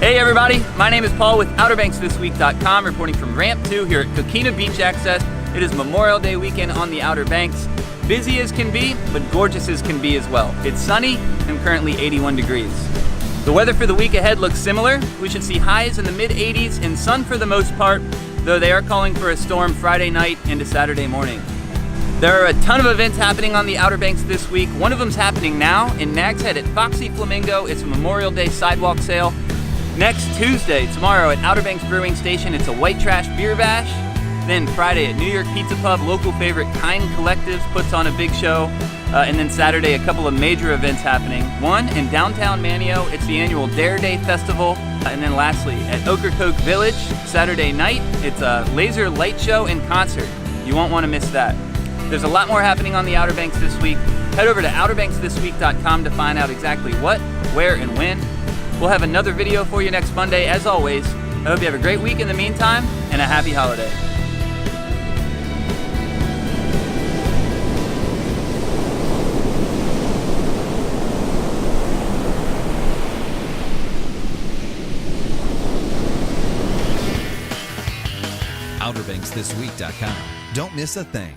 Hey everybody, my name is Paul with OuterBanksThisWeek.com, reporting from Ramp 2 here at Coquina Beach Access. It is Memorial Day weekend on the Outer Banks. Busy as can be, but gorgeous as can be as well. It's sunny and currently 81 degrees. The weather for the week ahead looks similar. We should see highs in the mid-80s and sun for the most part, though they are calling for a storm Friday night into Saturday morning. There are a ton of events happening on the Outer Banks this week. One of them's happening now in Nags Head at Foxy Flamingo. It's a Memorial Day sidewalk sale. Next Tuesday, tomorrow at Outer Banks Brewing Station, it's a White Trash Beer Bash. Then Friday at New York Pizza Pub, local favorite Kind Collectives puts on a big show. And then Saturday, a couple of major events happening. One in downtown Manio, it's the annual Dare Day Festival. And then lastly, at Ocracoke Village, Saturday night, it's a laser light show and concert. You won't want to miss that. There's a lot more happening on the Outer Banks this week. Head over to OuterBanksThisWeek.com to find out exactly what, where, and when. We'll have another video for you next Monday, as always. I hope you have a great week in the meantime, and a happy holiday. OuterBanksThisWeek.com. Don't miss a thing.